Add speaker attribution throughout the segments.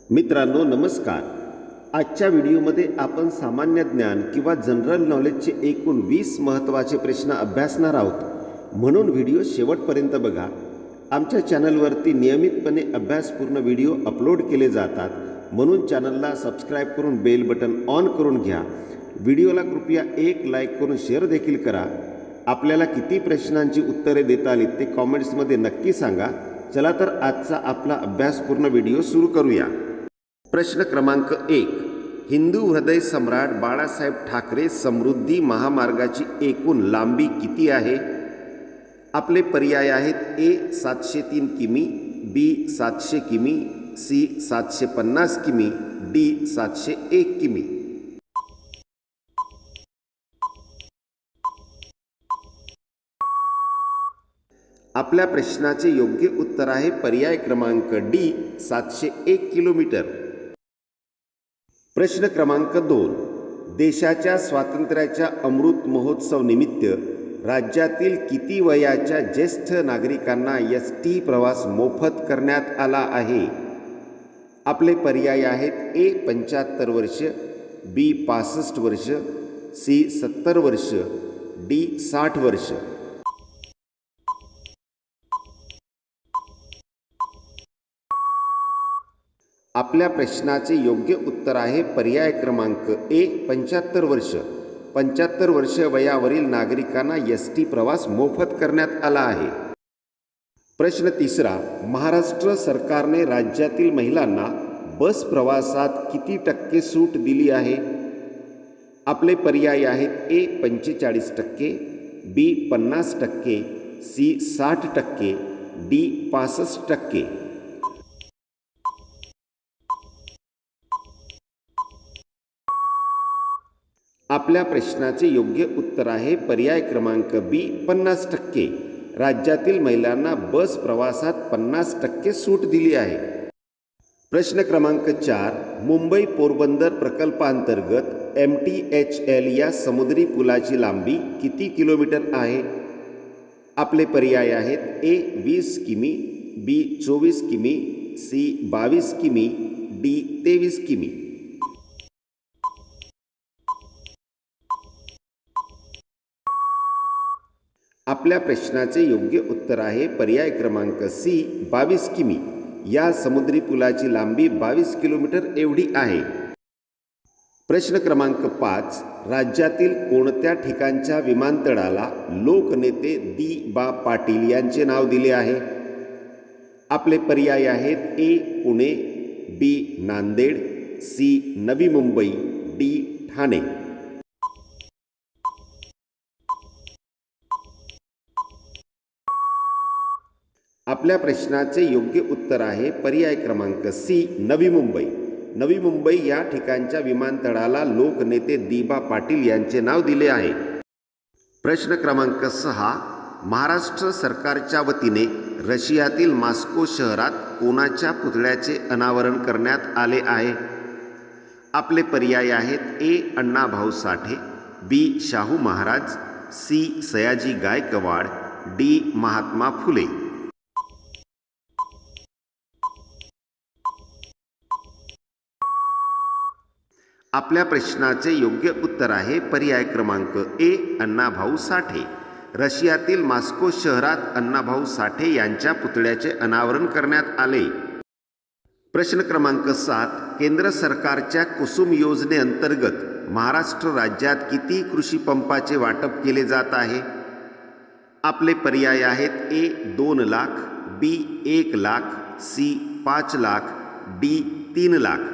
Speaker 1: मित्रांनो नमस्कार. आजच्या व्हिडिओमध्ये आपण सामान्य ज्ञान किंवा जनरल नॉलेजचे एकूण 20 महत्त्वाचे प्रश्न अभ्यासणार आहोत. म्हणून व्हिडिओ शेवटपर्यंत बघा. आमच्या चॅनलवरती नियमितपणे अभ्यासपूर्ण व्हिडिओ अपलोड केले जातात, म्हणून चॅनलला सबस्क्राईब करून बेल बटन ऑन करून घ्या. व्हिडिओला कृपया एक लाईक करून शेअर देखील करा. आपल्याला किती प्रश्नांची उत्तरे देता आली ते कॉमेंट्समध्ये नक्की सांगा. चला तर आजचा आपला अभ्यासपूर्ण व्हिडिओ सुरू करूया. प्रश्न क्रमांक 1. हिंदू हृदय सम्राट बाळासाहेब ठाकरे समृद्धी महामार्गाची एकूण लांबी किती आहे? आपले पर्याय आहेत: ए 703 किमी, बी 700 किमी, सी 750 किमी, डी 701 किमी. आपल्या प्रश्नाचे योग्य उत्तर आहे पर्याय क्रमांक डी 701 किलोमीटर. प्रश्न क्रमांक 2. देशाच्या स्वातंत्र्याच्या अमृत महोत्सव निमित्त राज्यातील किती वयाच्या ज्येष्ठ नागरिकांना एस.टी प्रवास मोफत करण्यात आला आहे? आपले पर्याय आहेत: ए 75 वर्ष, बी 65 वर्ष, सी 70 वर्ष, डी 60 वर्ष. आपल्या प्रश्नाचे योग्य उत्तर आहे पर्याय क्रमांक ए 75 वर्ष. 75 वर्ष वयावरील नागरिकांना एस.टी प्रवास मोफत करण्यात आला आहे. प्रश्न 3. महाराष्ट्र सरकारने राज्यातील महिलांना बस प्रवासात किती टक्के सूट दिली आहे? आपले पर्याय आहेत: ए 45%, बी 50%, सी 60%, डी 65%. आपल्या प्रश्नाचे योग्य उत्तर आहे पर्याय क्रमांक बी 50%. राज्यातील महिलांना बस प्रवासात 50% सूट दिली आहे. प्रश्न क्रमांक 4. मुंबई पोरबंदर प्रकल्पांतर्गत MTHL या समुद्री पुलाची लांबी किती किलोमीटर आहे? आपले पर्याय आहेत: ए 20 किमी, बी 24 किमी, सी 22 किमी, डी 23 किमी. आपल्या प्रश्नाचे योग्य उत्तर आहे पर्याय क्रमांक सी 22 किमी. या समुद्री पुलाची लांबी 22 किलोमीटर एवढी आहे. प्रश्न क्रमांक 5. राज्यातील कोणत्या ठिकाणच्या विमानतळाला लोकनेते दी.बा. पाटील यांचे नाव दिले आहे? आपले पर्याय आहेत: ए पुणे, बी नांदेड, सी नवी मुंबई, डी ठाणे. आपल्या प्रश्नाचे योग्य उत्तर आहे पर्याय क्रमांक सी नवी मुंबई. नवी मुंबई या ठिकाणच्या विमानतळाला लोकनेते दी.बा. पाटील यांचे नाव दिले आहे. प्रश्न क्रमांक 6. महाराष्ट्र सरकारच्या वतीने रशियातील मॉस्को शहरात कोणाच्या पुतळ्याचे अनावरण करण्यात आले आहे? आपले पर्याय आहेत: ए अण्णाभाऊ साठे, बी शाहू महाराज, सी सयाजी गायकवाड, डी महात्मा फुले. आपल्या प्रश्नाचे योग्य उत्तर आहे पर्याय क्रमांक ए अण्णाभाऊ साठे. रशियातील मॉस्को शहरात अण्णाभाऊ साठे यांच्या पुतळ्याचे अनावरण करण्यात आले. प्रश्न क्रमांक 7. केंद्र सरकारच्या कुसुम योजनेअंतर्गत महाराष्ट्र राज्यात किती कृषी पंपाचे वाटप केले जात आहे? आपले पर्याय आहेत: ए 2 लाख, बी 1 लाख, सी 5 लाख, डी 3 लाख.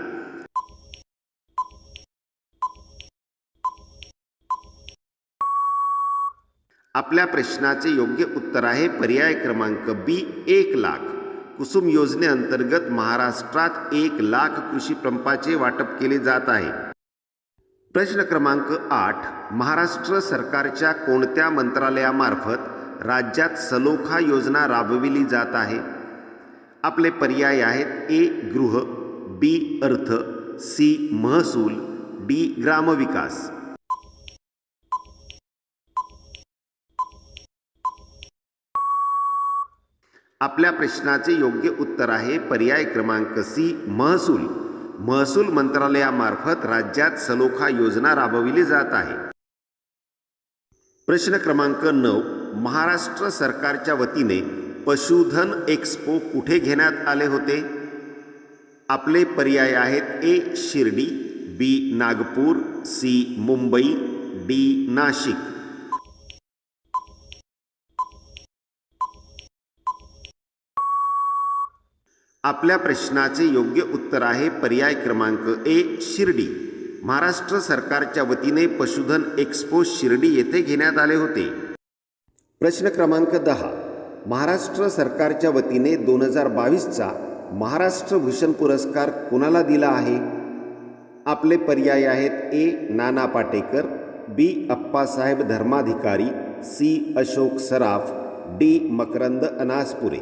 Speaker 1: आपल्या प्रश्नाचे योग्य उत्तर आहे पर्याय क्रमांक बी 1 लाख. कुसुम योजनेअंतर्गत महाराष्ट्रात 1 लाख कृषी पंपाचे वाटप केले जात आहे. प्रश्न क्रमांक 8. महाराष्ट्र सरकारच्या कोणत्या मंत्रालयामार्फत राज्यात सलोखा योजना राबविली जात आहे? आपले पर्याय आहेत: ए गृह, बी अर्थ, सी महसूल, डी ग्रामविकास. आपल्या प्रश्नाचे योग्य उत्तर आहे पर्याय क्रमांक सी महसूल. महसूल मंत्रालयामार्फत राज्यात सलोखा योजना राबविली जात आहे. प्रश्न क्रमांक 9. महाराष्ट्र सरकारच्या वतीने पशुधन एक्स्पो कुठे घेण्यात आले होते? आपले पर्याय आहेत ए शिर्डी, बी नागपूर, सी मुंबई, डी नाशिक. आपल्या प्रश्नाचे योग्य उत्तर आहे पर्याय क्रमांक ए शिर्डी. महाराष्ट्र सरकारच्या वतीने पशुधन एक्स्पो शिर्डी येथे घेण्यात आले होते. प्रश्न क्रमांक 10. महाराष्ट्र सरकारच्या वतीने 2022चा महाराष्ट्र भूषण पुरस्कार कोणाला दिला आहे? आपले पर्याय आहेत ए नाना पाटेकर, बी अप्पासाहेब धर्माधिकारी, सी अशोक सराफ, डी मकरंद अनासपुरे.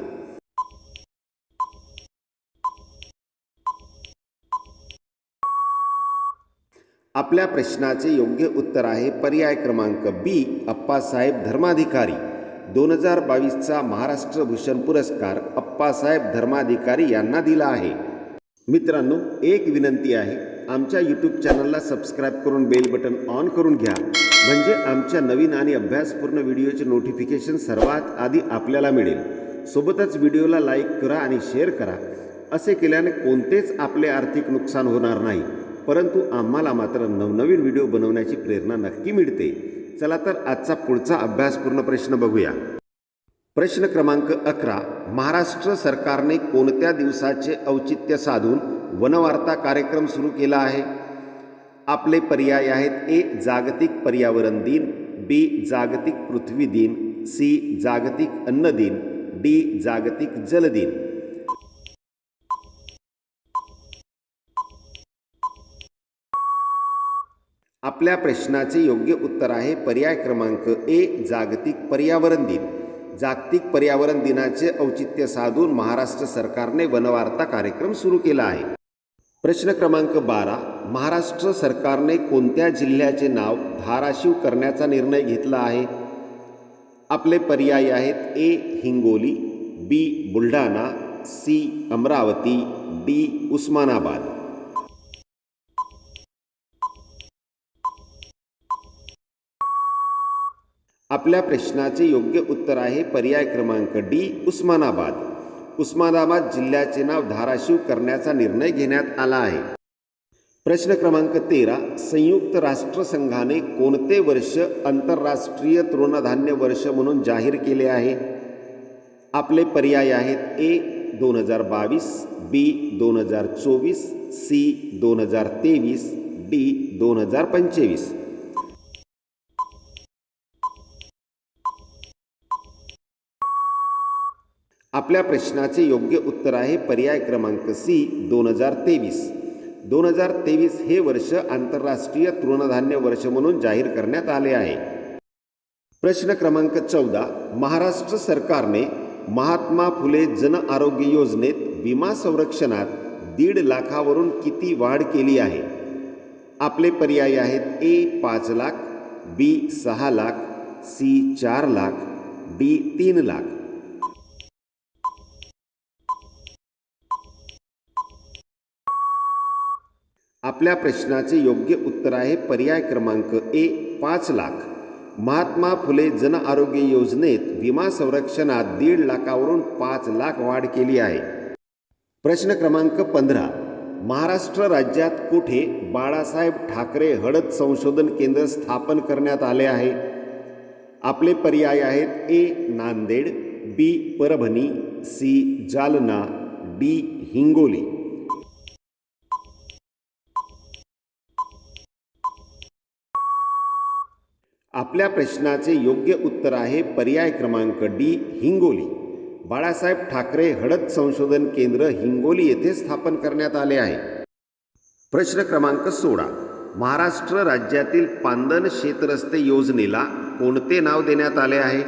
Speaker 1: आपल्या प्रश्नाचे योग्य उत्तर आहे पर्याय क्रमांक बी अप्पासाहेब धर्माधिकारी. 2022चा महाराष्ट्र भूषण पुरस्कार अप्पासाहेब धर्माधिकारी यांना दिला आहे. मित्रांनो, एक विनंती आहे, आमच्या यूट्यूब चॅनलला सबस्क्राईब करून बेल बटन ऑन करून घ्या, म्हणजे आमच्या नवीन आणि अभ्यासपूर्ण व्हिडिओचे नोटिफिकेशन सर्वात आधी आपल्याला मिळेल. सोबतच व्हिडिओला लाईक करा आणि शेअर करा. असे केल्याने कोणतेच आपले आर्थिक नुकसान होणार नाही, परंतु आम्हाला मात्र नवनवीन व्हिडिओ बनवण्याची प्रेरणा नक्की मिळते. चला तर आजचा पुढचा अभ्यासपूर्ण प्रश्न बघूया. प्रश्न क्रमांक 11. महाराष्ट्र सरकारने कोणत्या दिवसाचे औचित्य साधून वनवार्ता कार्यक्रम सुरू केला आहे? आपले पर्याय आहेत ए जागतिक पर्यावरण दिन, बी जागतिक पृथ्वी दिन, सी जागतिक अन्न दिन, डी जागतिक जल दिन. आपल्या प्रश्नाचे योग्य उत्तर आहे पर्याय क्रमांक ए जागतिक पर्यावरण दिन. जागतिक पर्यावरण दिनाचे औचित्य साधून महाराष्ट्र सरकारने वनवार्ता कार्यक्रम सुरू केला आहे. प्रश्न क्रमांक 12. महाराष्ट्र सरकारने कोणत्या जिल्ह्याचे नाव धाराशिव करण्याचा निर्णय घेतला आहे? आपले पर्याय आहेत ए हिंगोली, बी बुलढाणा, सी अमरावती, डी उस्मानाबाद. आपल्या प्रश्नाचे योग्य उत्तर आहे पर्याय क्रमांक डी उस्मानाबाद. उस्मानाबाद जिल्ह्याचे नाव धाराशिव करण्याचा निर्णय घेण्यात आला आहे. प्रश्न क्रमांक 13. संयुक्त राष्ट्रसंघाने कोणते वर्ष आंतरराष्ट्रीय तृणधान्य वर्ष म्हणून जाहीर केले आहे? आपले पर्याय आहेत ए 2022, बी 2024, सी 2023, डी 2025. आपल्या प्रश्नाचे योग्य उत्तर आहे पर्याय क्रमांक सी 2023. 2023 हे वर्ष आंतरराष्ट्रीय तृणधान्य वर्ष म्हणून जाहीर करण्यात आले आहे. प्रश्न क्रमांक 14. महाराष्ट्र सरकारने महात्मा फुले जन आरोग्य योजनेत विमा संरक्षणात 1.5 लाखावरून किती वाढ केली आहे? आपले पर्याय आहेत ए 5 लाख, बी 6 लाख, सी 4 लाख, डी 3 लाख. आपल्या प्रश्नाचे योग्य उत्तर आहे पर्याय क्रमांक ए 5 लाख. महात्मा फुले जन आरोग्य योजनेत विमा संरक्षणात 1.5 लाखावरून 5 लाख वाढ केली आहे. प्रश्न क्रमांक 15. महाराष्ट्र राज्यात कुठे बाळासाहेब ठाकरे हळद संशोधन केंद्र स्थापन करण्यात आले आहे? आपले पर्याय आहेत ए नांदेड, बी परभणी, सी जालना, डी हिंगोली. आपल्या प्रश्नाचे योग्य उत्तर आहे पर्याय क्रमांक डी हिंगोली. बाळासाहेब ठाकरे हळद संशोधन केंद्र हिंगोली येथे स्थापन करण्यात आले आहे. प्रश्न क्रमांक 16. महाराष्ट्र राज्यातील पांदन शेतरस्ते योजनेला कोणते नाव देण्यात आले आहे?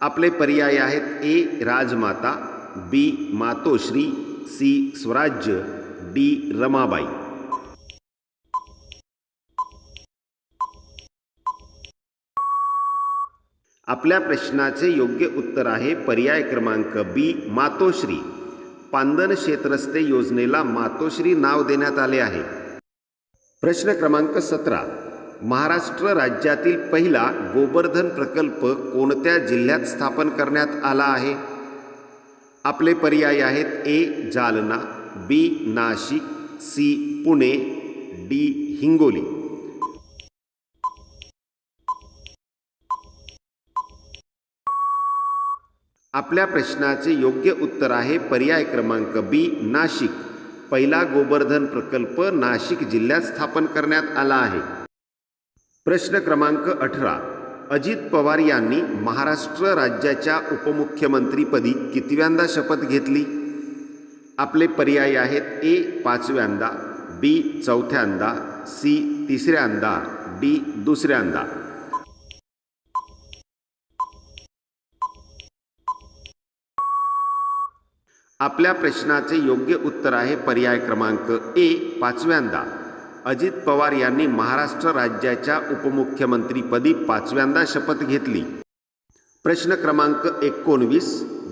Speaker 1: आपले पर्याय आहेत ए राजमाता, बी मातोश्री, सी स्वराज्य, डी रमाबाई. आपल्या प्रश्नाचे योग्य उत्तर आहे पर्याय क्रमांक बी मातोश्री. पांदन शेतरस्ते योजनेला मातोश्री नाव देण्यात आले आहे. प्रश्न क्रमांक 17. महाराष्ट्र राज्यातील पहिला गोबर्धन प्रकल्प कोणत्या जिल्ह्यात स्थापन करण्यात आला आहे? आपले पर्याय आहेत ए जालना, बी नाशिक, सी पुणे, डी हिंगोली. आपल्या प्रश्नाचे योग्य उत्तर आहे पर्याय क्रमांक बी नाशिक. पहिला गोबर्धन प्रकल्प नाशिक जिल्ह्यात स्थापन करण्यात आला आहे. प्रश्न क्रमांक 18. अजित पवार यांनी महाराष्ट्र राज्याच्या उपमुख्यमंत्रीपदी कितव्यांदा शपथ घेतली? आपले पर्याय आहेत ए 5व्यांदा, बी 4थ्यांदा, सी 3ऱ्यांदा, डी 2ऱ्यांदा. आपल्या प्रश्नाचे योग्य उत्तर आहे पर्याय क्रमांक ए 5व्यांदा. अजित पवार यांनी महाराष्ट्र राज्याच्या उपमुख्यमंत्रीपदी 5व्यांदा शपथ घेतली. प्रश्न क्रमांक 19.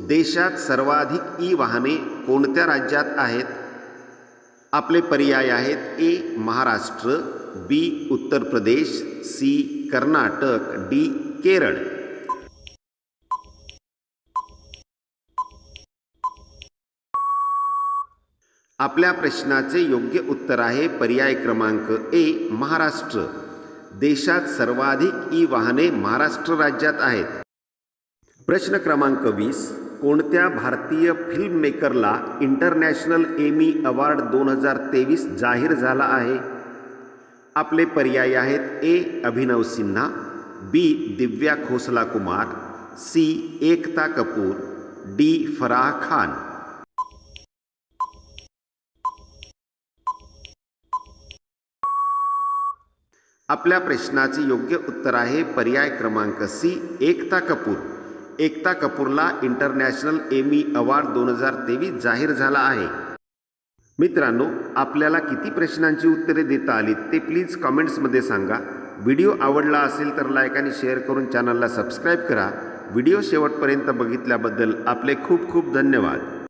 Speaker 1: देशात सर्वाधिक ई वाहने कोणत्या राज्यात आहेत? आपले पर्याय आहेत ए महाराष्ट्र, बी उत्तर प्रदेश, सी कर्नाटक, डी केरळ. आपल्या प्रश्नाचे योग्य उत्तर आहे पर्याय क्रमांक ए महाराष्ट्र. देशात सर्वाधिक ई वाहने महाराष्ट्र राज्यात आहेत. प्रश्न क्रमांक 20. कोणत्या भारतीय फिल्म मेकरला इंटरनॅशनल एमी अवॉर्ड 2023 जाहीर झाला आहे? आपले पर्याय आहेत ए अभिनव सिन्हा, बी दिव्या खोसला कुमार, सी एकता कपूर, डी फराह खान. आपल्या प्रश्नाचे योग्य उत्तर आहे पर्याय क्रमांक सी एकता कपूर. एकता कपूरला इंटरनॅशनल एमी अवॉर्ड 2023 जाहीर झाला आहे. मित्रांनो, आपल्याला किती प्रश्नांची उत्तरे देता आली ते प्लीज कमेंट्समध्ये सांगा. व्हिडिओ आवडला असेल तर लाईक आणि शेअर करून चॅनलला सबस्क्राईब करा. व्हिडिओ शेवटपर्यंत बघितल्याबद्दल आपले खूप खूप धन्यवाद.